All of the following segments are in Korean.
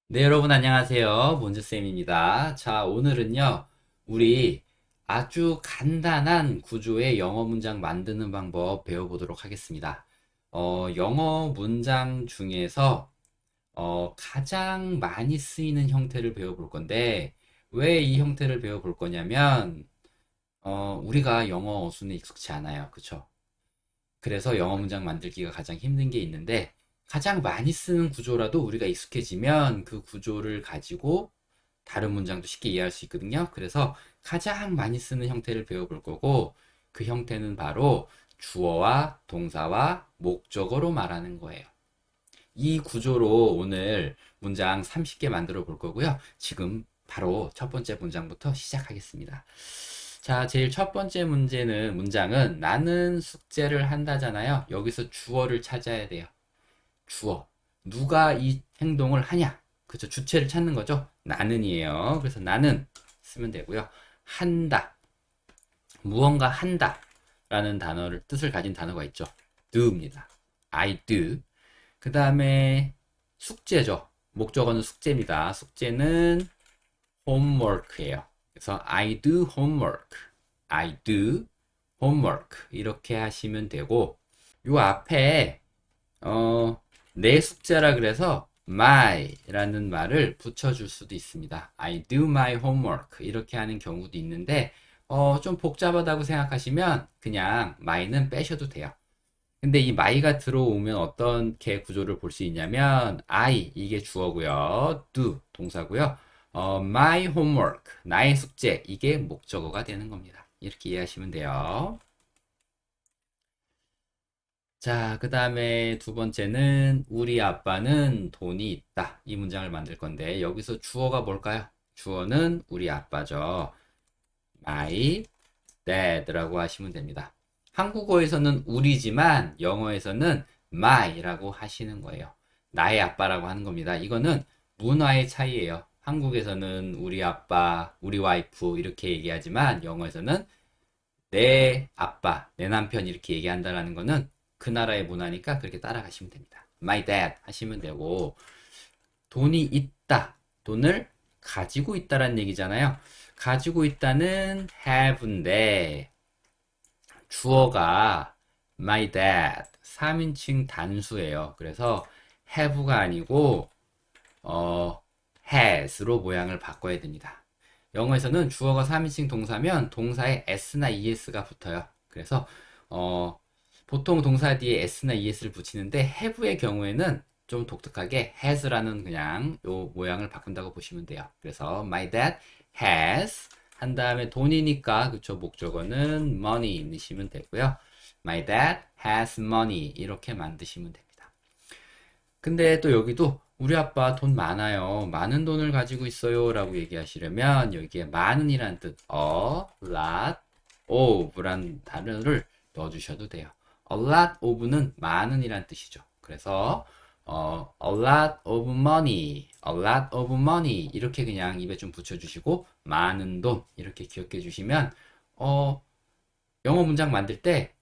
네, 여러분 안녕하세요. 몬즈쌤입니다. 자, 오늘은요, 우리 아주 간단한 구조의 영어 문장 만드는 방법 배워보도록 하겠습니다. 영어 문장 중에서 가장 많이 쓰이는 형태를 배워볼 건데, 왜 이 형태를 배워볼 거냐면, 우리가 영어 어순에 익숙치 않아요. 그쵸? 그래서 영어 문장 만들기가 가장 힘든 게 있는데 가장 많이 쓰는 구조라도 우리가 익숙해지면 그 구조를 가지고 다른 문장도 쉽게 이해할 수 있거든요. 그래서 가장 많이 쓰는 형태를 배워볼 거고 그 형태는 바로 주어와 동사와 목적어로 말하는 거예요. 이 구조로 오늘 문장 30개 만들어 볼 거고요. 지금 바로 첫 번째 문장부터 시작하겠습니다. 자, 제일 첫 번째 문장은 나는 숙제를 한다잖아요. 여기서 주어를 찾아야 돼요. 주어. 누가 이 행동을 하냐? 그죠? 주체를 찾는 거죠. 나는이에요. 그래서 나는 쓰면 되고요. 한다. 무언가 한다. 라는 뜻을 가진 단어가 있죠. do입니다. I do. 그 다음에 숙제죠. 목적어는 숙제입니다. 숙제는 homework예요. 그래서 I do homework. I do homework. 이렇게 하시면 되고 요 앞에 어, 내 숙제라 그래서 my라는 말을 붙여줄 수도 있습니다. I do my homework. 이렇게 하는 경우도 있는데 좀 복잡하다고 생각하시면 그냥 my는 빼셔도 돼요. 근데 이 my가 들어오면 어떤 구조를 볼 수 있냐면 I 이게 주어고요. do 동사고요. my homework 나의 숙제 이게 목적어가 되는 겁니다. 이렇게 이해하시면 돼요. 자, 그 다음에 두 번째는 우리 아빠는 돈이 있다. 이 문장을 만들 건데 여기서 주어가 뭘까요? 주어는 우리 아빠죠. My dad라고 하시면 됩니다. 한국어에서는 우리지만 영어에서는 my라고 하시는 거예요. 나의 아빠라고 하는 겁니다. 이거는 문화의 차이예요. 한국에서는 우리 아빠, 우리 와이프 이렇게 얘기하지만 영어에서는 내 아빠, 내 남편 이렇게 얘기한다라는 거는 그 나라의 문화니까 그렇게 따라가시면 됩니다. My dad 하시면 되고 돈이 있다. 돈을 가지고 있다라는 얘기잖아요. 가지고 있다는 have인데 주어가 my dad 3인칭 단수예요. 그래서 have가 아니고 has로 모양을 바꿔야 됩니다. 영어에서는 주어가 3인칭 동사면 동사에 s나 es가 붙어요. 그래서 어, 보통 동사 뒤에 s나 es를 붙이는데 have의 경우에는 좀 독특하게 has라는 그냥 요 모양을 바꾼다고 보시면 돼요. 그래서 my dad has 한 다음에 돈이니까 그쵸 목적어는 money 넣으시면 되고요. My dad has money 이렇게 만드시면 됩니다. 근데 또 여기도 우리 아빠 돈 많아요. 많은 돈을 가지고 있어요. 라고 얘기하시려면 여기에 많은이란 뜻, a lot of란 단어를 넣어주셔도 돼요. a lot of는 많은이란 뜻이죠. 그래서 a lot of money, a lot of money 이렇게 그냥 입에 좀 붙여주시고 많은 돈 이렇게 기억해 주시면 어, 영어 문장 만들 때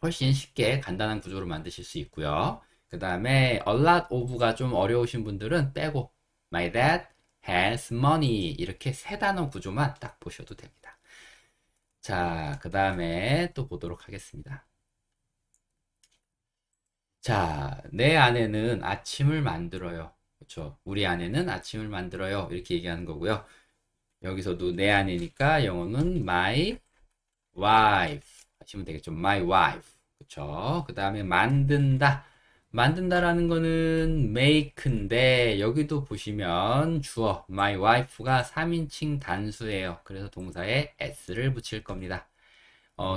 훨씬 쉽게 간단한 구조로 만드실 수 있고요. 그 다음에 a lot of가 좀 어려우신 분들은 빼고 my dad has money 이렇게 세 단어 구조만 딱 보셔도 됩니다. 자, 그 다음에 또 보도록 하겠습니다. 자, 내 아내는 아침을 만들어요. 그렇죠? 우리 아내는 아침을 만들어요. 이렇게 얘기하는 거고요. 여기서도 내 아내니까 영어는 my wife 하시면 되겠죠. My wife. 그쵸? 그 다음에 만든다. 만든다라는 거는 make인데 여기도 보시면 주어 my wife가 3인칭 단수예요. 그래서 동사에 s를 붙일 겁니다.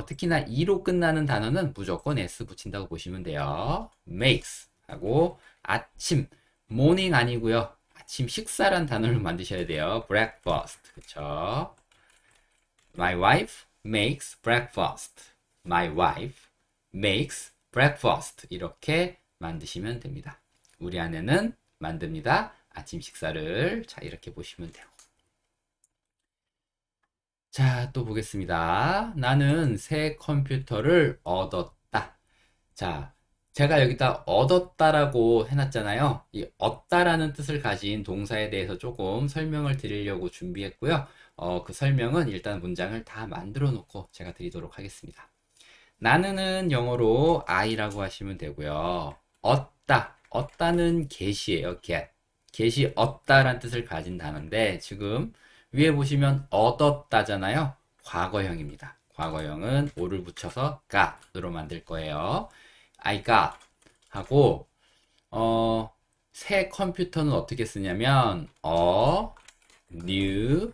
특히나 e로 끝나는 단어는 무조건 s 붙인다고 보시면 돼요. makes 하고 아침 morning 아니고요. 아침 식사란 단어를 만드셔야 돼요. breakfast. 그쵸? My wife makes breakfast. My wife makes breakfast. 이렇게 만드시면 됩니다. 우리 아내는 만듭니다. 아침 식사를. 자, 이렇게 보시면 돼요. 자, 또 보겠습니다. 나는 새 컴퓨터를 얻었다. 자, 제가 여기다 얻었다라고 해놨잖아요. 이 얻다라는 뜻을 가진 동사에 대해서 조금 설명을 드리려고 준비했고요. 그 설명은 일단 문장을 다 만들어 놓고 제가 드리도록 하겠습니다. 나는은 영어로 I라고 하시면 되고요. 얻다. 얻다는 get이에요. get. get이 얻다란 뜻을 가진 단어인데 지금 위에 보시면 얻었다잖아요. 과거형입니다. 과거형은 o를 붙여서 got으로 만들 거예요. I got 하고 새 컴퓨터는 어떻게 쓰냐면 new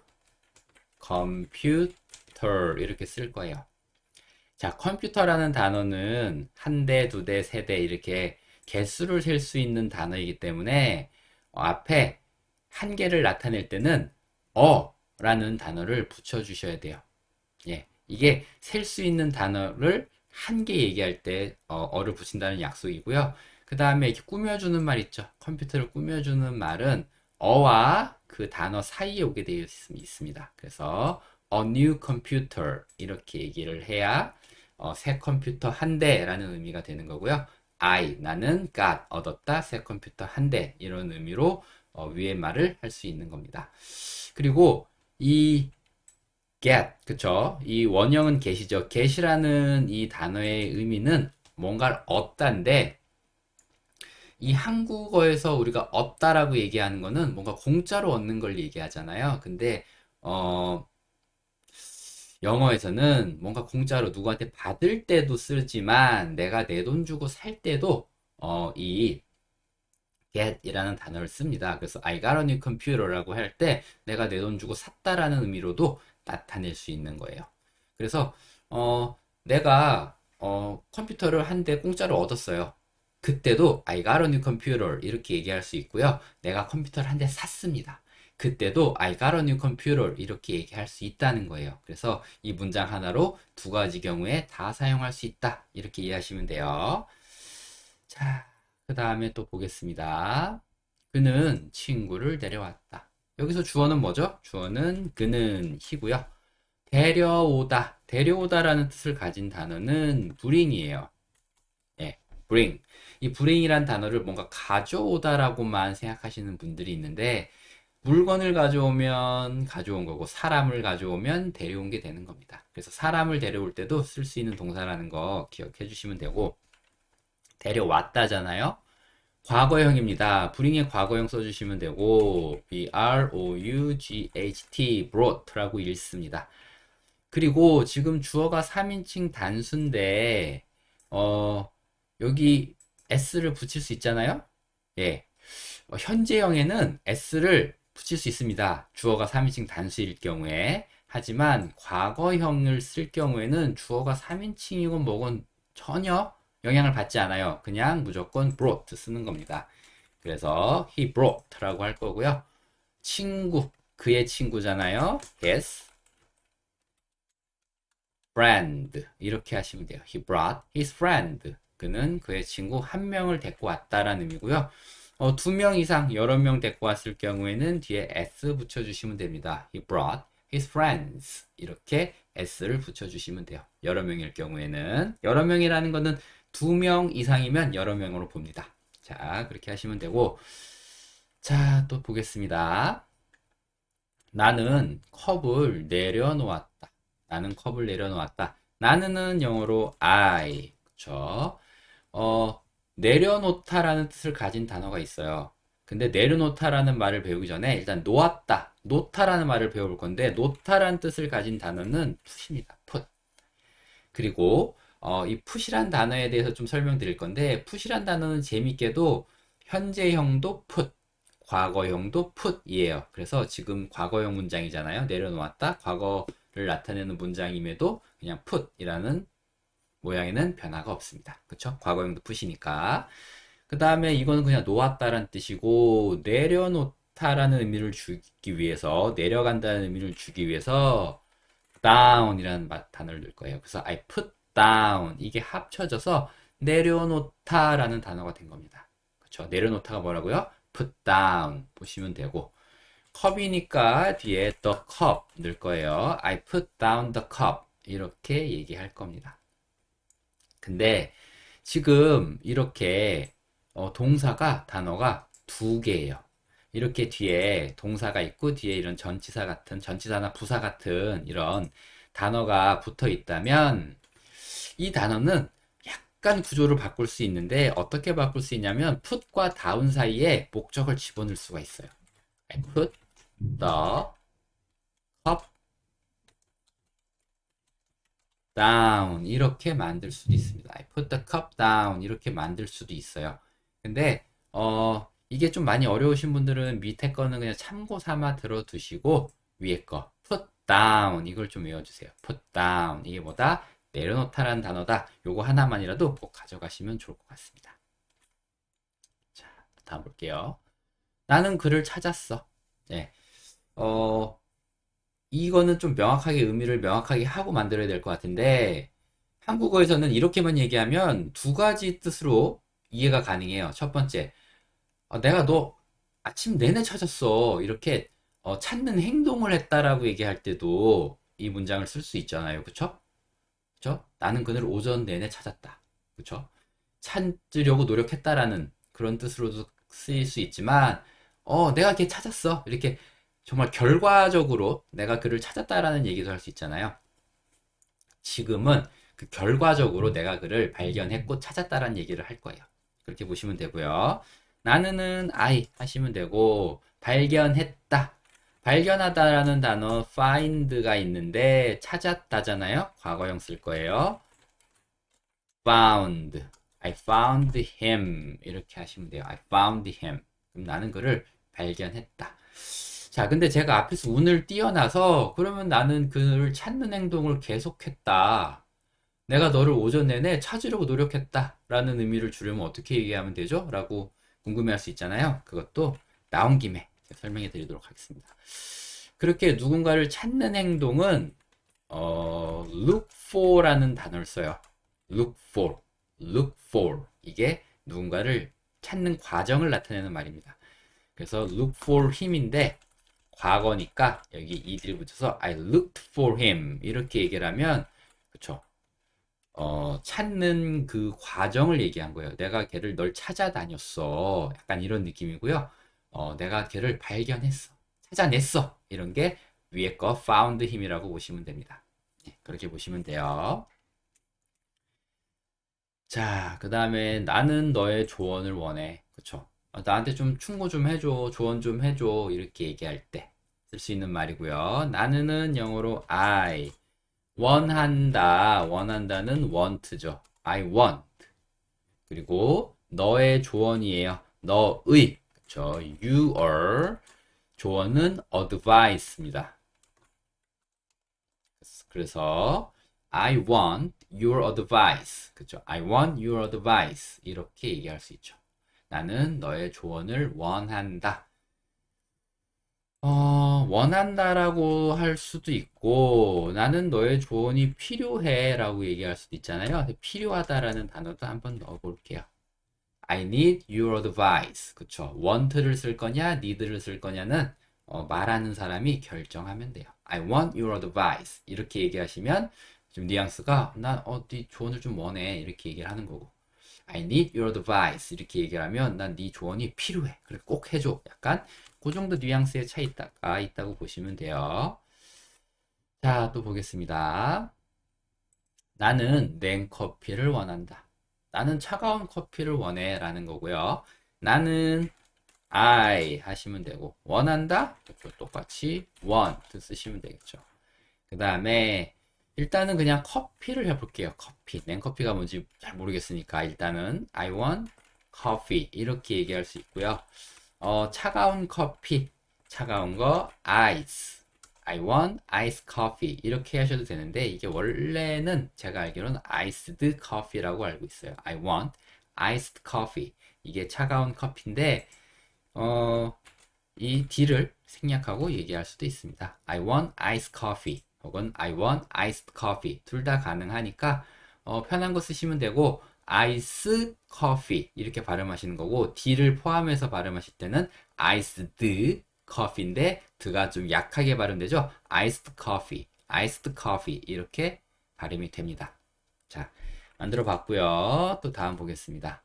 computer 이렇게 쓸 거예요. 자, 컴퓨터라는 단어는 한 대, 두 대, 세 대 이렇게 개수를 셀 수 있는 단어이기 때문에 앞에 한 개를 나타낼 때는 라는 단어를 붙여주셔야 돼요. 예, 이게 셀 수 있는 단어를 한 개 얘기할 때 어를 붙인다는 약속이고요. 그 다음에 이렇게 꾸며주는 말 있죠. 컴퓨터를 꾸며주는 말은 어와 그 단어 사이에 오게 되어 있습니다. 그래서 a new computer 이렇게 얘기를 해야 새 컴퓨터 한 대라는 의미가 되는 거고요. 나는 got 얻었다 새 컴퓨터 한 대 이런 의미로 위의 말을 할 수 있는 겁니다. 그리고 이 get 그쵸? 이 원형은 get이죠. get이라는 이 단어의 의미는 뭔가를 얻다인데 이 한국어에서 우리가 얻다라고 얘기하는 거는 뭔가 공짜로 얻는 걸 얘기하잖아요. 근데 영어에서는 뭔가 공짜로 누구한테 받을 때도 쓰지만 내가 내 돈 주고 살 때도 이 get이라는 단어를 씁니다. 그래서 I got a new computer라고 할 때 내가 내 돈 주고 샀다라는 의미로도 나타낼 수 있는 거예요. 그래서 내가 컴퓨터를 한 대 공짜로 얻었어요. 그때도 I got a new computer 이렇게 얘기할 수 있고요. 내가 컴퓨터를 한 대 샀습니다. 그때도 I got a new computer 이렇게 얘기할 수 있다는 거예요. 그래서 이 문장 하나로 두 가지 경우에 다 사용할 수 있다. 이렇게 이해하시면 돼요. 자, 그 다음에 또 보겠습니다. 그는 친구를 데려왔다. 여기서 주어는 뭐죠? 주어는 그는 이고요. 데려오다. 데려오다라는 뜻을 가진 단어는 bring이에요. 예, bring. 이 bring이란 단어를 뭔가 가져오다라고만 생각하시는 분들이 있는데 물건을 가져오면 가져온 거고 사람을 가져오면 데려온 게 되는 겁니다. 그래서 사람을 데려올 때도 쓸 수 있는 동사라는 거 기억해 주시면 되고 데려왔다잖아요. 과거형입니다. bring의 과거형 써주시면 되고 brought, brought라고 읽습니다. 그리고 지금 주어가 3인칭 단수인데 여기 s를 붙일 수 있잖아요. 예, 현재형에는 s를 붙일 수 있습니다. 주어가 3인칭 단수일 경우에. 하지만 과거형을 쓸 경우에는 주어가 3인칭이건 뭐건 전혀 영향을 받지 않아요. 그냥 무조건 brought 쓰는 겁니다. 그래서 he brought라고 할 거고요. 친구, 그의 친구잖아요. his friend 이렇게 하시면 돼요. He brought his friend. 그는 그의 친구 한 명을 데리고 왔다라는 의미고요. 두 명 이상 여러 명 데리고 왔을 경우에는 뒤에 s 붙여주시면 됩니다. He brought his friends 이렇게 s를 붙여주시면 돼요. 여러 명일 경우에는 여러 명이라는 것은 두 명 이상이면 여러 명으로 봅니다. 자, 그렇게 하시면 되고 자, 또 보겠습니다. 나는 컵을 내려놓았다. 나는 컵을 내려놓았다. 나는은 영어로 I. 그쵸? 내려놓다라는 뜻을 가진 단어가 있어요. 근데 내려놓다라는 말을 배우기 전에 일단 놓았다, 놓다라는 말을 배울 건데 놓다라는 뜻을 가진 단어는 put입니다. put. 그리고 이 put이란 단어에 대해서 좀 설명드릴 건데 put이란 단어는 재밌게도 현재형도 put, 과거형도 put이에요. 그래서 지금 과거형 문장이잖아요. 내려놓았다, 과거를 나타내는 문장임에도 그냥 put이라는 모양에는 변화가 없습니다. 그쵸? 과거형도 put이니까. 그 다음에 이거는 그냥 놓았다라는 뜻이고 내려놓다라는 의미를 주기 위해서 내려간다는 의미를 주기 위해서 down이라는 단어를 넣을 거예요. 그래서 I put down 이게 합쳐져서 내려놓다라는 단어가 된 겁니다. 그쵸? 내려놓다가 뭐라고요? put down 보시면 되고 컵이니까 뒤에 the cup 넣을 거예요. I put down the cup 이렇게 얘기할 겁니다. 근데 지금 이렇게 동사가 단어가 두 개예요. 이렇게 뒤에 동사가 있고 뒤에 이런 전치사 같은 전치사나 부사 같은 이런 단어가 붙어 있다면 이 단어는 약간 구조를 바꿀 수 있는데 어떻게 바꿀 수 있냐면 put과 down 사이에 목적을 집어넣을 수가 있어요. I put the cup down 이렇게 만들 수도 있습니다. I put the cup down 이렇게 만들 수도 있어요. 근데 이게 좀 많이 어려우신 분들은 밑에 거는 그냥 참고 삼아 들어두시고 위에 거 put down 이걸 좀 외워주세요. put down 이게 뭐다? 내려놓다라는 단어다. 요거 하나만이라도 꼭 가져가시면 좋을 것 같습니다. 자, 다음 볼게요. 나는 그를 찾았어. 네. 이거는 좀 명확하게 의미를 명확하게 하고 만들어야 될 것 같은데 한국어에서는 이렇게만 얘기하면 두 가지 뜻으로 이해가 가능해요. 첫 번째, 내가 너 아침 내내 찾았어. 이렇게 찾는 행동을 했다라고 얘기할 때도 이 문장을 쓸 수 있잖아요. 그쵸? 그쵸? 나는 그를 오전 내내 찾았다. 그쵸? 찾으려고 노력했다라는 그런 뜻으로도 쓰일 수 있지만, 내가 걔 찾았어. 이렇게 정말 결과적으로 내가 그를 찾았다라는 얘기도 할 수 있잖아요. 지금은 그 결과적으로 내가 그를 발견했고 찾았다라는 얘기를 할 거예요. 그렇게 보시면 되고요. 나는은 I 하시면 되고, 발견했다. 발견하다라는 단어 find가 있는데 찾았다잖아요. 과거형 쓸 거예요. found. I found him. 이렇게 하시면 돼요. I found him. 그럼 나는 그를 발견했다. 자, 근데 제가 앞에서 운을 띄어놔서 그러면 나는 그를 찾는 행동을 계속했다. 내가 너를 오전 내내 찾으려고 노력했다. 라는 의미를 주려면 어떻게 얘기하면 되죠? 라고 궁금해할 수 있잖아요. 그것도 나온 김에 설명해 드리도록 하겠습니다. 그렇게 누군가를 찾는 행동은 look for라는 단어를 써요. look for, look for 이게 누군가를 찾는 과정을 나타내는 말입니다. 그래서 look for him인데 과거니까 여기 ed를 붙여서 I looked for him 이렇게 얘기를 하면 그쵸? 찾는 그 과정을 얘기한 거예요. 내가 걔를 널 찾아다녔어. 약간 이런 느낌이고요. 내가 걔를 발견했어. 찾아냈어. 이런 게 위에 거 found him이라고 보시면 됩니다. 네, 그렇게 보시면 돼요. 자, 그 다음에 나는 너의 조언을 원해. 그쵸? 나한테 좀 충고 좀 해줘. 조언 좀 해줘. 이렇게 얘기할 때 쓸 수 있는 말이고요. 나는은 영어로 I. 원한다. 원한다는 want죠. I want. 그리고 너의 조언이에요. 너의. 그쵸? your. 조언은 advice입니다. 그래서 I want your advice. 그쵸? I want your advice. 이렇게 얘기할 수 있죠. 나는 너의 조언을 원한다. 원한다라고 할 수도 있고, 나는 너의 조언이 필요해 라고 얘기할 수도 있잖아요. 필요하다라는 단어도 한번 넣어 볼게요. I need your advice. 그쵸? want를 쓸 거냐, need를 쓸 거냐는 말하는 사람이 결정하면 돼요. I want your advice. 이렇게 얘기하시면 좀 뉘앙스가 네 조언을 좀 원해. 이렇게 얘기를 하는 거고. I need your advice. 이렇게 얘기하면 난 네 조언이 필요해. 그래 꼭 해줘. 약간 그 정도 뉘앙스의 차이가 있다고 보시면 돼요. 자, 또 보겠습니다. 나는 냉커피를 원한다. 나는 차가운 커피를 원해 라는 거고요. 나는 I 하시면 되고 원한다? 그렇죠. 똑같이 want 쓰시면 되겠죠. 그 다음에 일단은 그냥 커피를 해볼게요. 커피. 냉커피가 뭔지 잘 모르겠으니까 일단은 I want coffee 이렇게 얘기할 수 있고요. 차가운 커피. 차가운 거 ice. I want iced coffee 이렇게 하셔도 되는데 이게 원래는 제가 알기로는 iced coffee라고 알고 있어요. I want iced coffee. 이게 차가운 커피인데 이 D를 생략하고 얘기할 수도 있습니다. I want iced coffee 혹은 I want iced coffee 둘 다 가능하니까 편한 거 쓰시면 되고 ice coffee 이렇게 발음하시는 거고 D를 포함해서 발음하실 때는 iced coffee인데 드가 좀 약하게 발음되죠. iced coffee, iced coffee 이렇게 발음이 됩니다. 자, 만들어 봤고요. 또 다음 보겠습니다.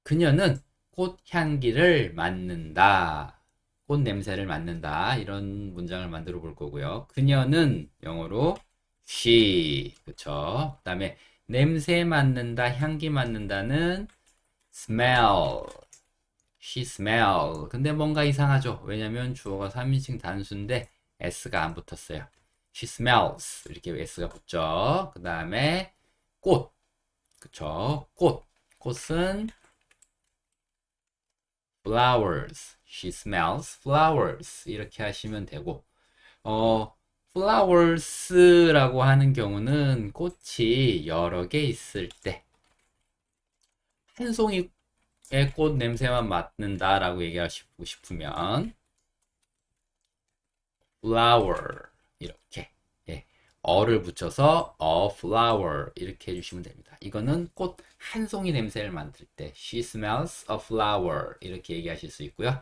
그녀는 꽃 향기를 맡는다. 꽃 냄새를 맡는다. 이런 문장을 만들어 볼 거고요. 그녀는 영어로 she. 그쵸? 그다음에 냄새 맡는다, 향기 맡는다는 smell. She smell. 근데 뭔가 이상하죠? 왜냐면 주어가 3인칭 단수인데 s가 안 붙었어요. She smells. 이렇게 s가 붙죠. 그 다음에 꽃. 그쵸? 꽃. 꽃은 flowers. She smells flowers. 이렇게 하시면 되고, flowers라고 하는 경우는 꽃이 여러 개 있을 때, 한 송이의 꽃 냄새만 맡는다라고 얘기하시고 싶으면, flower. 이렇게. 예. 어를 붙여서 a flower. 이렇게 해주시면 됩니다. 이거는 꽃 한 송이 냄새를 맡을 때, she smells a flower. 이렇게 얘기하실 수 있고요.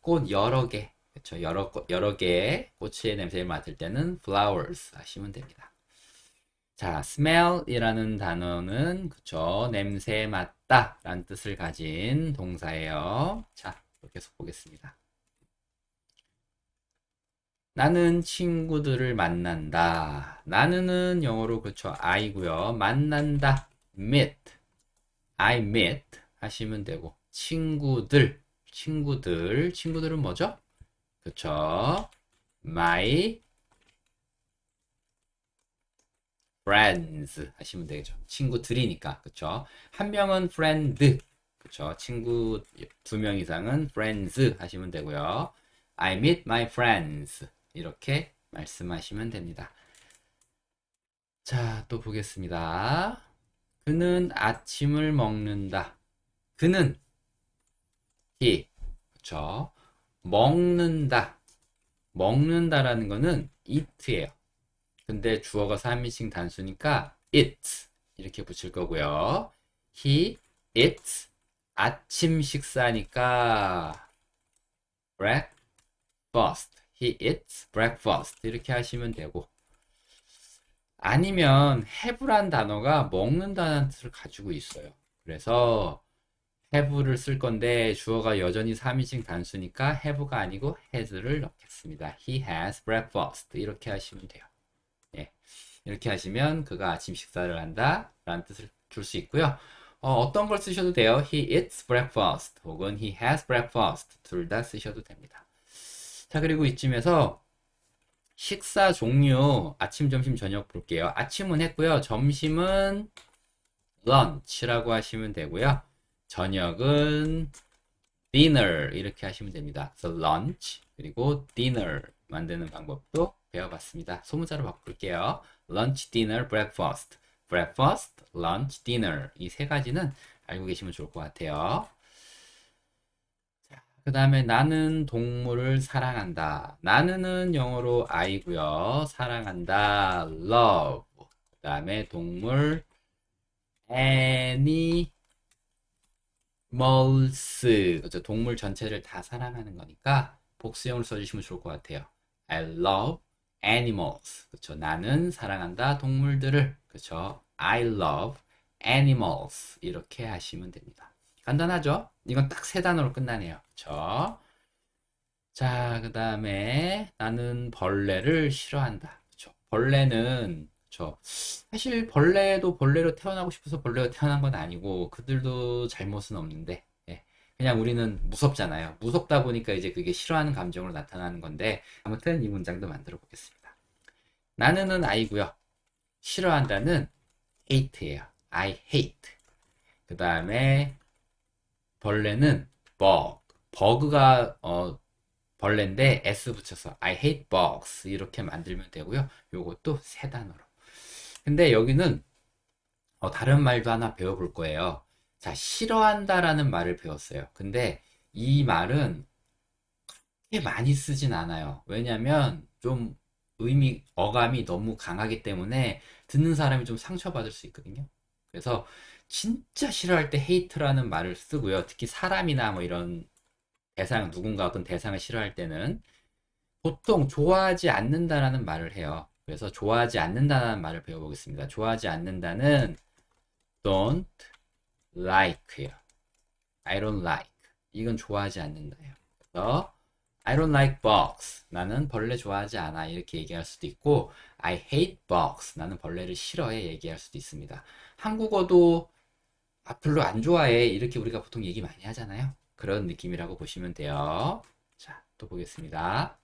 꽃 여러 개, 그렇죠? 여러 개의 꽃의 냄새를 맡을 때는 flowers 하시면 됩니다. 자, smell이라는 단어는 그렇죠? 냄새 맡다 라는 뜻을 가진 동사예요. 자, 계속 보겠습니다. 나는 친구들을 만난다. 나는은 영어로 그렇죠? I고요. 만난다. meet. I meet 하시면 되고 친구들은 뭐죠? 그쵸? My friends 하시면 되겠죠. 친구들이니까. 그쵸? 한 명은 friend. 그쵸? 친구 두 명 이상은 friends 하시면 되고요. I meet my friends. 이렇게 말씀하시면 됩니다. 자, 또 보겠습니다. 그는 아침을 먹는다. 그는 he. 그쵸? 먹는다. 먹는다라는 거는 eat예요. 근데 주어가 3인칭 단수니까 eats 이렇게 붙일 거고요. He eats 아침 식사니까 breakfast. He eats breakfast 이렇게 하시면 되고, 아니면 have란 단어가 먹는다는 뜻을 가지고 있어요. 그래서 have를 쓸 건데 주어가 여전히 3인칭 단수니까 have가 아니고 has를 넣겠습니다. He has breakfast 이렇게 하시면 돼요. 예. 이렇게 하시면 그가 아침 식사를 한다 라는 뜻을 줄 수 있고요. 어떤 걸 쓰셔도 돼요. He eats breakfast 혹은 he has breakfast 둘 다 쓰셔도 됩니다. 자, 그리고 이쯤에서 식사 종류 아침, 점심, 저녁 볼게요. 아침은 했고요. 점심은 lunch라고 하시면 되고요. 저녁은 dinner 이렇게 하시면 됩니다. 그래서 lunch 그리고 dinner 만드는 방법도 배워봤습니다. 소문자로 바꿀게요. lunch, dinner, breakfast. breakfast, lunch, dinner 이 세 가지는 알고 계시면 좋을 것 같아요. 그 다음에 나는 동물을 사랑한다. 나는은 영어로 I고요. 사랑한다. love. 그 다음에 동물 animals. 그렇죠. 동물 전체를 다 사랑하는 거니까 복수형을 써주시면 좋을 것 같아요. I love animals. 그렇죠. 나는 사랑한다 동물들을. 그렇죠. I love animals. 이렇게 하시면 됩니다. 간단하죠? 이건 딱 세 단어로 끝나네요. 그렇죠? 자, 그 다음에 나는 벌레를 싫어한다. 그렇죠? 벌레는 그렇죠. 사실 벌레도 벌레로 태어나고 싶어서 벌레로 태어난 건 아니고 그들도 잘못은 없는데 예. 그냥 우리는 무섭잖아요. 무섭다 보니까 이제 그게 싫어하는 감정으로 나타나는 건데 아무튼 이 문장도 만들어 보겠습니다. 나는은 I고요. 싫어한다는 hate예요. I hate. 그 다음에 벌레는 bug. 버그가 벌레인데 s 붙여서 I hate bugs 이렇게 만들면 되고요. 요것도 세 단어로. 근데 여기는 다른 말도 하나 배워볼 거예요. 자, 싫어한다라는 말을 배웠어요. 근데 이 말은 그렇게 많이 쓰진 않아요. 왜냐면 좀 어감이 너무 강하기 때문에 듣는 사람이 좀 상처받을 수 있거든요. 그래서 진짜 싫어할 때 hate라는 말을 쓰고요. 특히 사람이나 뭐 이런 누군가 어떤 대상을 싫어할 때는 보통 좋아하지 않는다라는 말을 해요. 그래서 좋아하지 않는다는 말을 배워보겠습니다. 좋아하지 않는다는 don't like예요. I don't like. 이건 좋아하지 않는다예요. 그래서 I don't like bugs. 나는 벌레 좋아하지 않아. 이렇게 얘기할 수도 있고 I hate bugs. 나는 벌레를 싫어해. 얘기할 수도 있습니다. 한국어도 별로 안 좋아해. 이렇게 우리가 보통 얘기 많이 하잖아요. 그런 느낌이라고 보시면 돼요. 자, 또 보겠습니다.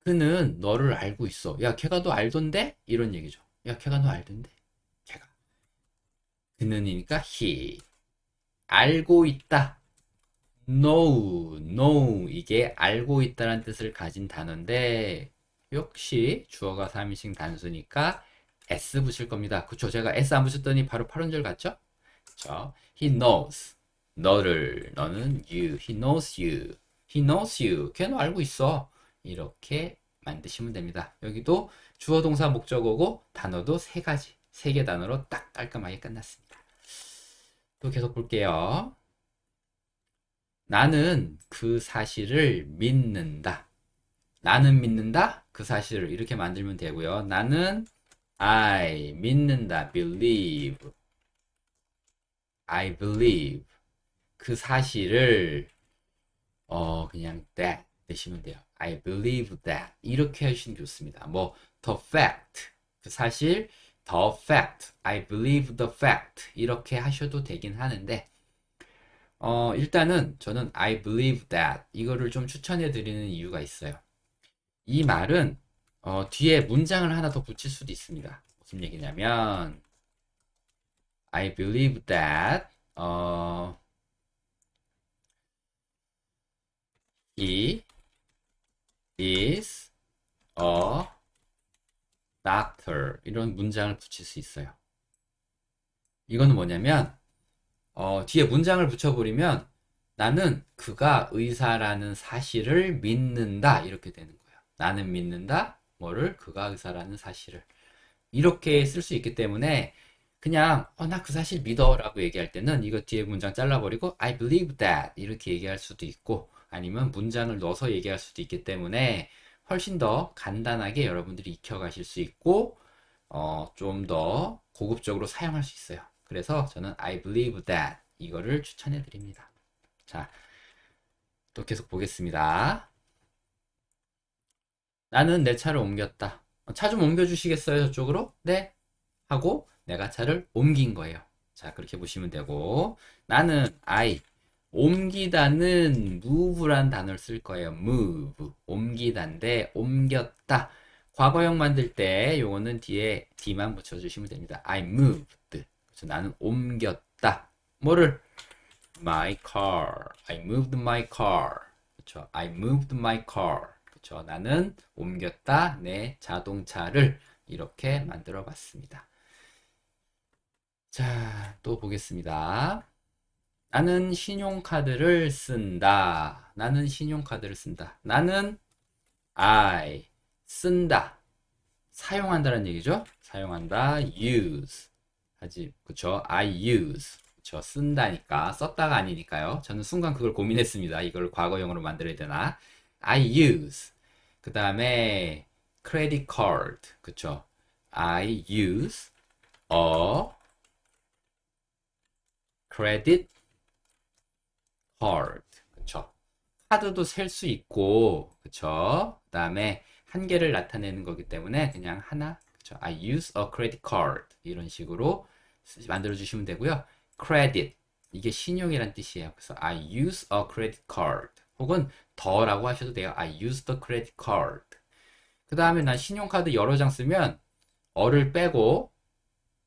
그는 너를 알고 있어. 야, 걔가 너 알던데? 이런 얘기죠. 야, 걔가 너 알던데? 걔가. 그는이니까 he. 알고 있다. know. 이게 알고 있다는 뜻을 가진 단어인데, 역시 주어가 3인칭 단수니까 s 붙일 겁니다. 그쵸? 제가 s 안 붙였더니 바로 8음절 같죠? 그쵸? He knows. 너는 you. He knows you. He knows you. 걔는 알고 있어. 이렇게 만드시면 됩니다. 여기도 주어 동사 목적어고 단어도 세 가지. 세 개 단어로 딱 깔끔하게 끝났습니다. 또 계속 볼게요. 나는 그 사실을 믿는다. 나는 믿는다. 그 사실을 이렇게 만들면 되고요. 나는 I 믿는다. believe. I believe. 그 사실을 그냥 that 내시면 돼요. I believe that. 이렇게 하시면 좋습니다. 뭐 the fact. 그 사실 the fact. I believe the fact. 이렇게 하셔도 되긴 하는데 일단은 저는 I believe that 이거를 좀 추천해 드리는 이유가 있어요. 이 말은 뒤에 문장을 하나 더 붙일 수도 있습니다. 무슨 얘기냐면 I believe that he is a doctor 이런 문장을 붙일 수 있어요. 이거는 뭐냐면 뒤에 문장을 붙여버리면 나는 그가 의사라는 사실을 믿는다 이렇게 되는 거예요. 나는 믿는다 뭐를 그가 의사라는 사실을 이렇게 쓸 수 있기 때문에 그냥 나 그 사실 믿어 라고 얘기할 때는 이거 뒤에 문장 잘라버리고 I believe that 이렇게 얘기할 수도 있고 아니면 문장을 넣어서 얘기할 수도 있기 때문에 훨씬 더 간단하게 여러분들이 익혀가실 수 있고 좀 더 고급적으로 사용할 수 있어요. 그래서 저는 I believe that 이거를 추천해 드립니다. 자, 또 계속 보겠습니다. 나는 내 차를 옮겼다. 차 좀 옮겨주시겠어요? 저쪽으로? 네. 하고 내가 차를 옮긴 거예요. 자, 그렇게 보시면 되고 나는 I 옮기다는 move란 단어를 쓸 거예요. move 옮기다인데 옮겼다. 과거형 만들 때 요거는 뒤에 d만 붙여주시면 됩니다. I moved. 그래서 나는 옮겼다. 뭐를? My car. I moved my car. 그렇죠. I moved my car. 그렇죠. 나는 옮겼다 내 자동차를 이렇게 만들어 봤습니다. 자, 또 보겠습니다. 나는 신용카드를 쓴다. 나는 신용카드를 쓴다. 나는 I 쓴다. 사용한다는 얘기죠. 사용한다. use. 하지. 그쵸. I use. 그쵸. 쓴다니까. 썼다가 아니니까요. 저는 순간 그걸 고민했습니다. 이걸 과거형으로 만들어야 되나. I use. 그 다음에 credit card. 그쵸. I use a credit card. 그쵸. 카드도 셀 수 있고, 그쵸. 그 다음에 한 개를 나타내는 거기 때문에 그냥 하나, 그쵸. I use a credit card. 이런 식으로 만들어 주시면 되고요. credit. 이게 신용이란 뜻이에요. 그래서 I use a credit card. 혹은 더라고 하셔도 돼요. I use the credit card. 그 다음에 난 신용카드 여러 장 쓰면 어를 빼고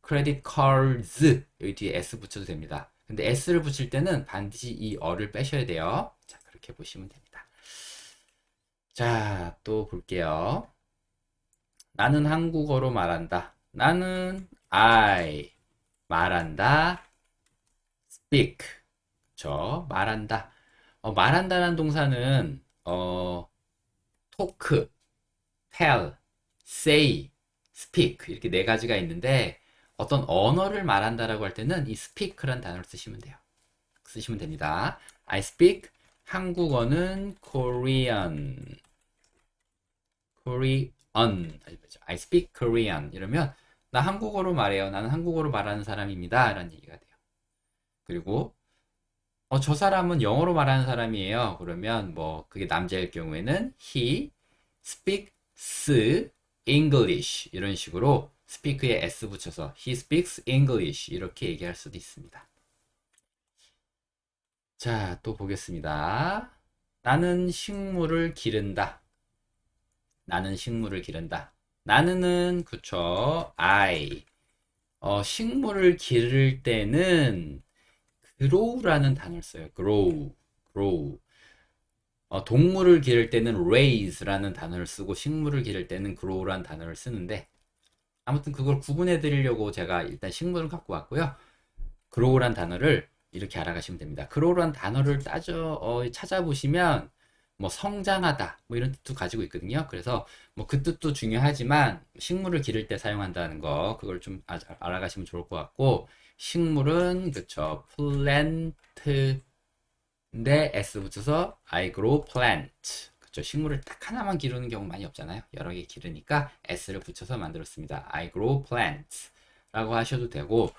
credit cards 여기 뒤에 s 붙여도 됩니다. 근데 s를 붙일 때는 반드시 이 어를 빼셔야 돼요. 자, 그렇게 보시면 됩니다. 자, 또 볼게요. 나는 한국어로 말한다. 나는 I 말한다. speak. 말한다. 말한다는 동사는 talk, tell, say, speak 이렇게 네 가지가 있는데 어떤 언어를 말한다라고 할 때는 이 speak란 단어를 쓰시면 돼요. 쓰시면 됩니다. I speak 한국어는 Korean. I speak Korean 이러면 나 한국어로 말해요. 나는 한국어로 말하는 사람입니다. 라는 얘기가 돼요. 그리고 저 사람은 영어로 말하는 사람이에요. 그러면 뭐 그게 남자일 경우에는 he speaks English 이런 식으로 speak에 s 붙여서 he speaks English 이렇게 얘기할 수도 있습니다. 자, 또 보겠습니다. 나는 식물을 기른다. 나는 식물을 기른다. 나는은 그쵸. I. 식물을 기를 때는 grow라는 단어를 써요. grow. 동물을 기를 때는 raise라는 단어를 쓰고 식물을 기를 때는 grow라는 단어를 쓰는데 아무튼 그걸 구분해 드리려고 제가 일단 식물을 갖고 왔고요. grow란 단어를 이렇게 알아가시면 됩니다. grow란 단어를 찾아보시면 뭐 성장하다 뭐 이런 뜻도 가지고 있거든요. 그래서 뭐 그 뜻도 중요하지만 식물을 기를 때 사용한다는 거 그걸 좀 알아가시면 좋을 것 같고 식물은 그쵸 플랜트인데 s 붙여서 I grow plant 그쵸 식물을 딱 하나만 기르는 경우 많이 없잖아요. 여러 개 기르니까 s를 붙여서 만들었습니다. I grow plants 라고 하셔도 되고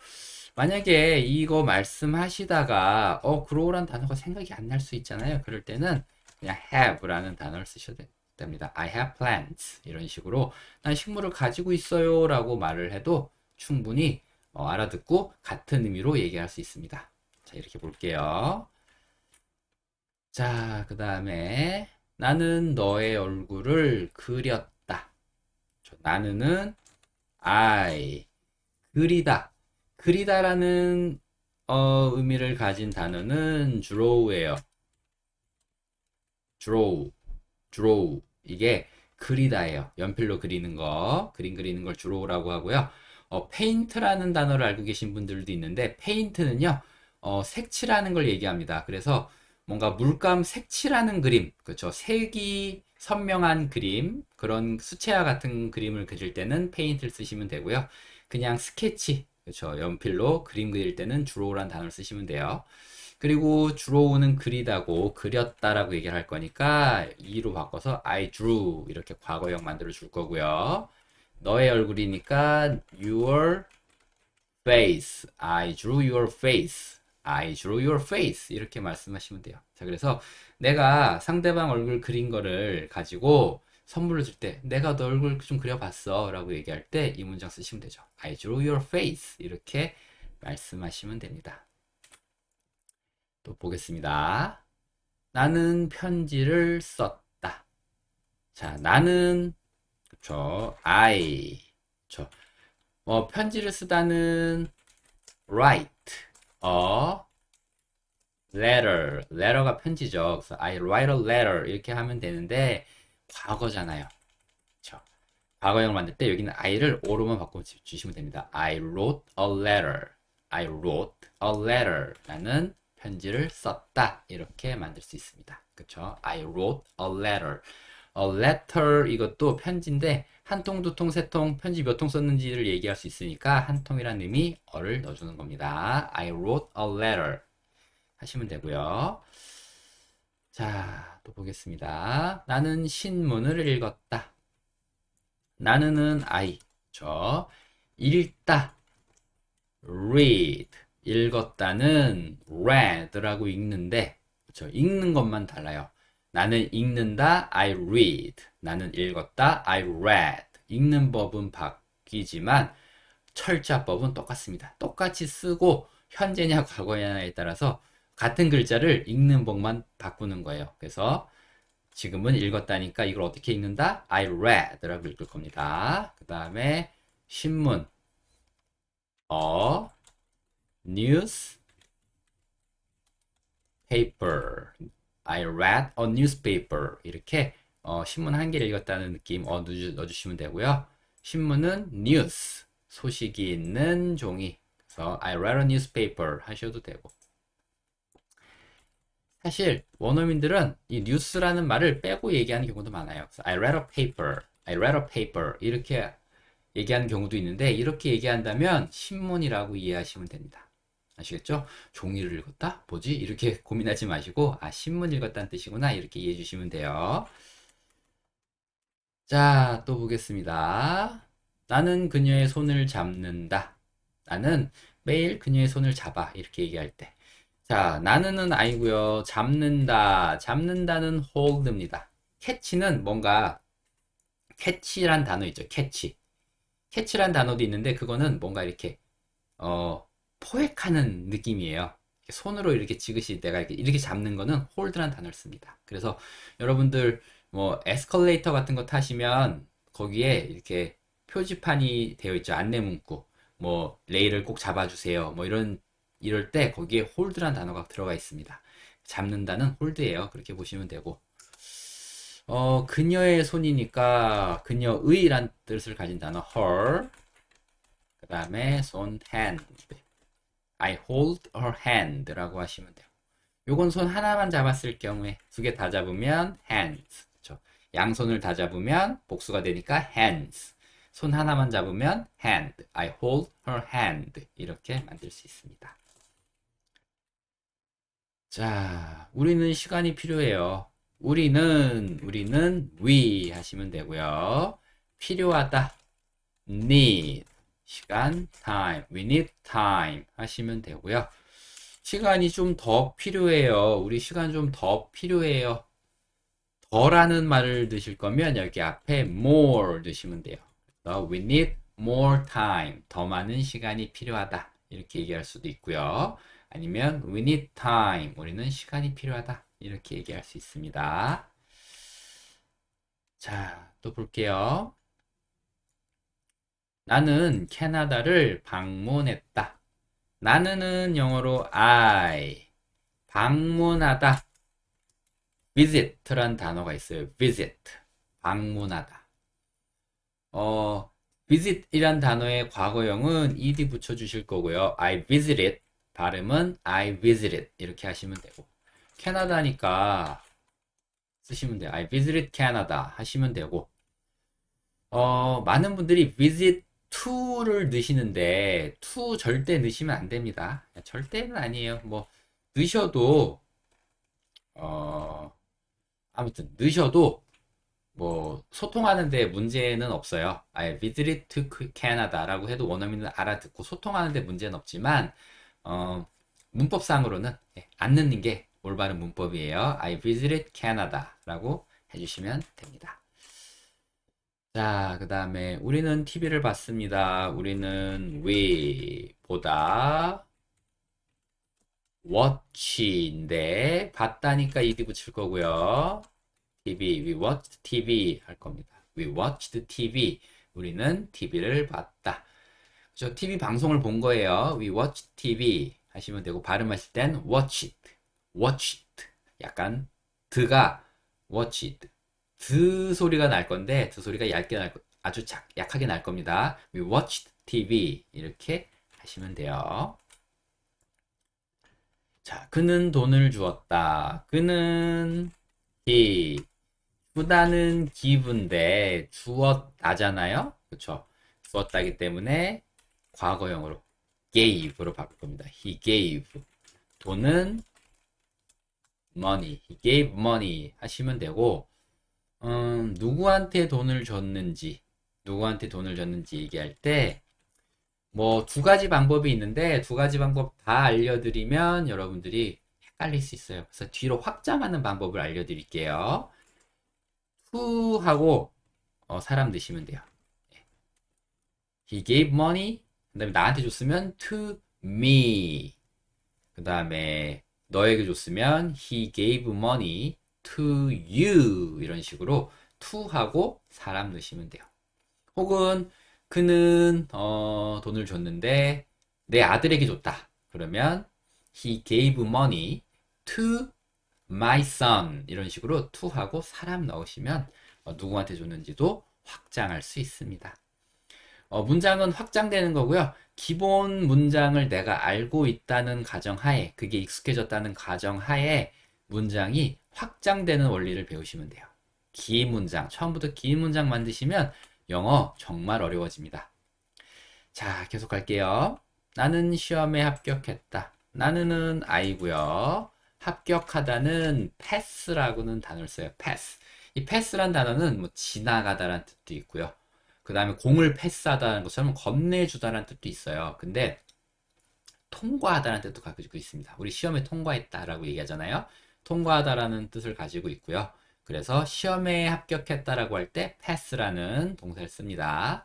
만약에 이거 말씀하시다가 grow란 단어가 생각이 안 날 수 있잖아요. 그럴 때는 그냥 have라는 단어를 쓰셔도 됩니다. I have plants 이런 식으로 난 식물을 가지고 있어요 라고 말을 해도 충분히 알아듣고 같은 의미로 얘기할 수 있습니다. 자 이렇게 볼게요. 자 그 다음에 나는 너의 얼굴을 그렸다. 나는은 I 그리다 그리다라는 의미를 가진 단어는 draw예요. draw 이게 그리다예요. 연필로 그리는 거 그림 그리는 걸 draw라고 하고요. paint라는 단어를 알고 계신 분들도 있는데 paint는요 색칠하는 걸 얘기합니다. 그래서 뭔가 물감 색칠하는 그림 그렇죠. 색이 선명한 그림 그런 수채화 같은 그림을 그릴 때는 paint를 쓰시면 되고요. 그냥 스케치 그렇죠. 연필로 그림 그릴 때는 draw라는 단어를 쓰시면 돼요. 그리고 draw는 그리다고 그렸다라고 얘기를 할 거니까 e로 바꿔서 I drew 이렇게 과거형 만들어 줄 거고요. 너의 얼굴이니까 your face. I drew your face. I drew your face. 이렇게 말씀하시면 돼요. 자, 그래서 내가 상대방 얼굴 그린 거를 가지고 선물을 줄 때 내가 너 얼굴 좀 그려봤어 라고 얘기할 때 이 문장 쓰시면 되죠. I drew your face. 이렇게 말씀하시면 됩니다. 또 보겠습니다. 나는 편지를 썼다. 자, 나는 그쵸. I. 그쵸. 편지를 쓰다는 write a letter. letter가 편지죠. 그래서 I write a letter 이렇게 하면 되는데 과거잖아요. 그쵸. 과거형을 만들 때 여기는 I를 O로만 바꿔 주시면 됩니다. I wrote a letter. I wrote a letter. 라는 편지를 썼다. 이렇게 만들 수 있습니다. 그쵸? I wrote a letter. letter 이것도 편지인데 한 통, 두 통, 세 통, 편지 몇 통 썼는지를 얘기할 수 있으니까 한 통이라는 의미 어를 넣어주는 겁니다. I wrote a letter 하시면 되고요. 자, 또 보겠습니다. 나는 신문을 읽었다. 나는은 I. 읽다. read. 읽었다는 read라고 읽는데, 그쵸? 읽는 것만 달라요. 나는 읽는다. I read. 나는 읽었다. I read. 읽는 법은 바뀌지만 철자법은 똑같습니다. 똑같이 쓰고 현재냐 과거냐에 따라서 같은 글자를 읽는 법만 바꾸는 거예요. 그래서 지금은 읽었다니까 이걸 어떻게 읽는다? I read라고 읽을 겁니다. 그 다음에 신문 a newspaper. I read a newspaper. 이렇게 신문 한 개를 읽었다는 느낌 넣어주시면 되고요. 신문은 news. 소식이 있는 종이. 그래서 I read a newspaper 하셔도 되고. 사실 원어민들은 이 뉴스라는 말을 빼고 얘기하는 경우도 많아요. 그래서 I read a paper. I read a paper. 이렇게 얘기하는 경우도 있는데 이렇게 얘기한다면 신문이라고 이해하시면 됩니다. 아시겠죠? 종이를 읽었다? 뭐지? 이렇게 고민하지 마시고 신문 읽었다는 뜻이구나 이렇게 이해해 주시면 돼요. 자, 또 보겠습니다. 나는 그녀의 손을 잡는다. 나는 매일 그녀의 손을 잡아. 이렇게 얘기할 때. 자, 나는은 아니고요. 잡는다. 잡는다는 hold입니다. catch는 뭔가 캐치란 단어 있죠. 캐치. 캐치란 단어도 있는데 그거는 뭔가 이렇게 포획하는 느낌이에요. 손으로 이렇게 지그시 내가 이렇게 잡는 거는 홀드란 단어를 씁니다. 그래서 여러분들 뭐 에스컬레이터 같은 거 타시면 거기에 이렇게 표지판이 되어 있죠. 안내 문구. 뭐 레일을 꼭 잡아주세요. 뭐 이럴 때 거기에 홀드란 단어가 들어가 있습니다. 잡는다는 홀드예요. 그렇게 보시면 되고. 그녀의 손이니까 그녀의란 뜻을 가진 단어 her. 그 다음에 손 hand. I hold her hand라고 하시면 돼요. 요건 손 하나만 잡았을 경우에 두 개 다 잡으면 hands. 그렇죠? 양손을 다 잡으면 복수가 되니까 hands. 손 하나만 잡으면 hand. I hold her hand. 이렇게 만들 수 있습니다. 자, 우리는 시간이 필요해요. 우리는 we 하시면 되고요. 필요하다. need. 시간, time. We need time 하시면 되고요. 시간이 좀 더 필요해요. 우리 시간 좀 더 필요해요. 더라는 말을 드실 거면 여기 앞에 more 드시면 돼요. We need more time. 더 많은 시간이 필요하다. 이렇게 얘기할 수도 있고요. 아니면 we need time. 우리는 시간이 필요하다. 이렇게 얘기할 수 있습니다. 자, 또 볼게요. 나는 캐나다를 방문했다. 나는은 영어로 I. 방문하다. visit란 단어가 있어요. visit. 방문하다. visit이란 단어의 과거형은 ed 붙여주실 거고요. I visited. 발음은 I visited. 이렇게 하시면 되고. 캐나다니까 쓰시면 돼요. I visited Canada 하시면 되고. 많은 분들이 visit to를 넣으시는데 to 절대 넣으시면 안 됩니다. 절대는 아니에요. 뭐 넣으셔도 아무튼 넣으셔도 뭐 소통하는데 문제는 없어요. I visited to Canada라고 해도 원어민은 알아듣고 소통하는데 문제는 없지만 문법상으로는 안 넣는 게 올바른 문법이에요. I visited Canada라고 해주시면 됩니다. 자, 그 다음에 우리는 TV를 봤습니다. 우리는 we 보다 watch인데 봤다니까 ed 붙일 거고요. TV, we watched TV 할 겁니다. We watched TV. 우리는 TV를 봤다. 저 TV 방송을 본 거예요. We watched TV 하시면 되고 발음하실 땐 watch it, watch it. 약간 드가 watch it. 드 소리가 날 건데 드 소리가 얇게 아주 약하게 날 겁니다. We watched TV 이렇게 하시면 돼요. 자, 그는 돈을 주었다. 그는 he 주다는 give인데 주었다잖아요. 그렇죠? 주었다기 때문에 과거형으로 gave로 바꿀 겁니다. He gave. 돈은 money. He gave money 하시면 되고 누구한테 돈을 줬는지 얘기할 때 뭐 두 가지 방법이 있는데 두 가지 방법 다 알려드리면 여러분들이 헷갈릴 수 있어요. 그래서 뒤로 확장하는 방법을 알려드릴게요. to 하고 사람 넣으시면 돼요. He gave money. 그 다음에 나한테 줬으면 to me. 그 다음에 너에게 줬으면 he gave money to you. 이런 식으로 to 하고 사람 넣으시면 돼요. 혹은 그는 돈을 줬는데 내 아들에게 줬다. 그러면 he gave money to my son. 이런 식으로 to 하고 사람 넣으시면 누구한테 줬는지도 확장할 수 있습니다. 문장은 확장되는 거고요. 기본 문장을 내가 알고 있다는 가정하에, 그게 익숙해졌다는 가정하에 문장이 확장되는 원리를 배우시면 돼요. 긴 문장, 처음부터 긴 문장 만드시면 영어 정말 어려워집니다. 자, 계속 갈게요. 나는 시험에 합격했다. 나는은 I고요. 합격하다는 pass라고는 단어를 써요. pass. 이 패스란 단어는 뭐 지나가다라는 뜻도 있고요. 그 다음에 공을 패스하다는 것처럼 건네주다라는 뜻도 있어요. 근데 통과하다라는 뜻도 가지고 있습니다. 우리 시험에 통과했다라고 얘기하잖아요. 통과하다라는 뜻을 가지고 있고요. 그래서 시험에 합격했다라고 할 때 패스라는 동사를 씁니다.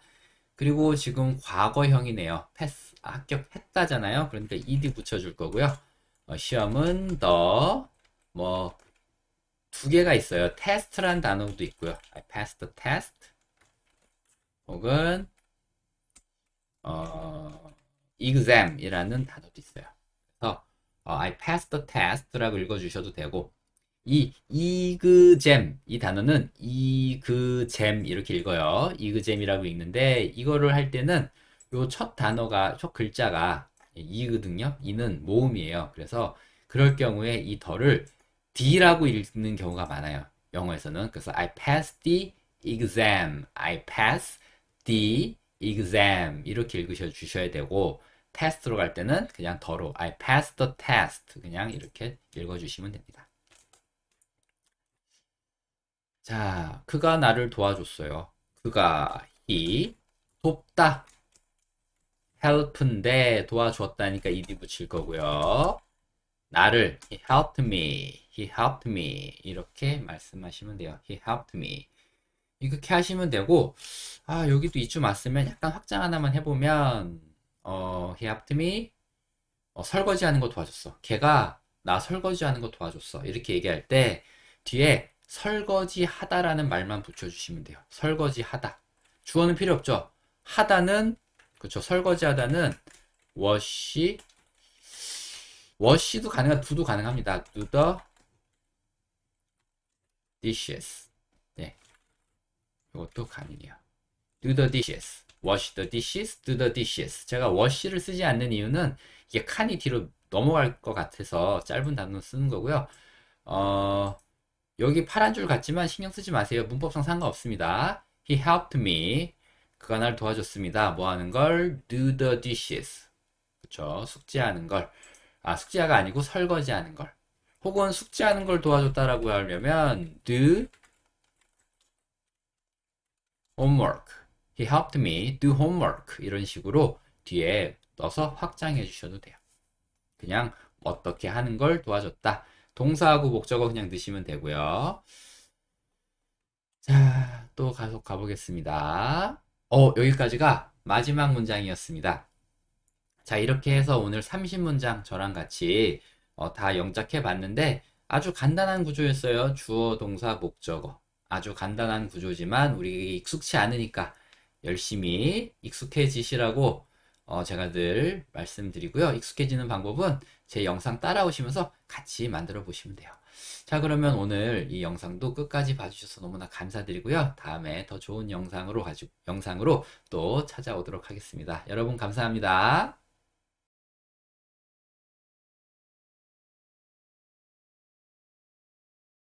그리고 지금 과거형이네요. 패스, 합격했다잖아요. 그러니까 ed 붙여줄 거고요. 시험은 뭐, 두 개가 있어요. 테스트란 단어도 있고요. I passed the test. 혹은, exam이라는 단어도 있어요. 그래서, I passed the test라고 읽어주셔도 되고, 이 exam 이 단어는 exam 이렇게 읽어요. exam이라고 읽는데 이거를 할 때는 요 첫 단어가 첫 글자가 이거든요. 이는 모음이에요. 그래서 그럴 경우에 이 덜을 D라고 읽는 경우가 많아요. 영어에서는. 그래서 I passed the exam. I passed the exam 이렇게 읽으셔 주셔야 되고 테스트로 갈 때는 그냥 덜로 I passed the test 그냥 이렇게 읽어 주시면 됩니다. 자, 그가 나를 도와줬어요. 그가 he 돕다 help인데 도와줬다니까 ed 붙일 거고요. 나를 he helped me, he helped me 이렇게 말씀하시면 돼요. he helped me 이렇게 하시면 되고 여기도 이쯤 왔으면 약간 확장 하나만 해보면 he helped me 설거지하는 거 도와줬어. 걔가 나 설거지하는 거 도와줬어. 이렇게 얘기할 때 뒤에 설거지 하다라는 말만 붙여주시면 돼요. 설거지 하다. 주어는 필요 없죠. 하다는 그렇죠. 설거지 하다는 워시 워시도 가능한 do도 가능합니다. do the dishes. 네, 이것도 가능해요. do the dishes. wash the dishes, do the dishes. 제가 wash를 쓰지 않는 이유는 이게 칸이 뒤로 넘어갈 것 같아서 짧은 단어 쓰는 거고요. 여기 파란 줄 같지만 신경 쓰지 마세요. 문법상 상관없습니다. He helped me. 그가 날 도와줬습니다. 뭐 하는 걸? Do the dishes. 그쵸. 숙제하는 걸. 숙제가 아니고 설거지하는 걸. 혹은 숙제하는 걸 도와줬다라고 하려면 do homework. He helped me do homework. 이런 식으로 뒤에 넣어서 확장해 주셔도 돼요. 그냥 어떻게 하는 걸 도와줬다. 동사하고 목적어 그냥 넣으시면 되고요. 자, 또 계속 가보겠습니다. 여기까지가 마지막 문장이었습니다. 자, 이렇게 해서 오늘 30문장 저랑 같이 다 영작해 봤는데 아주 간단한 구조였어요. 주어, 동사, 목적어. 아주 간단한 구조지만 우리 익숙치 않으니까 열심히 익숙해지시라고 제가 늘 말씀드리고요. 익숙해지는 방법은 제 영상 따라오시면서 같이 만들어 보시면 돼요. 자, 그러면 오늘 이 영상도 끝까지 봐주셔서 너무나 감사드리고요. 다음에 더 좋은 영상으로 또 찾아오도록 하겠습니다. 여러분 감사합니다.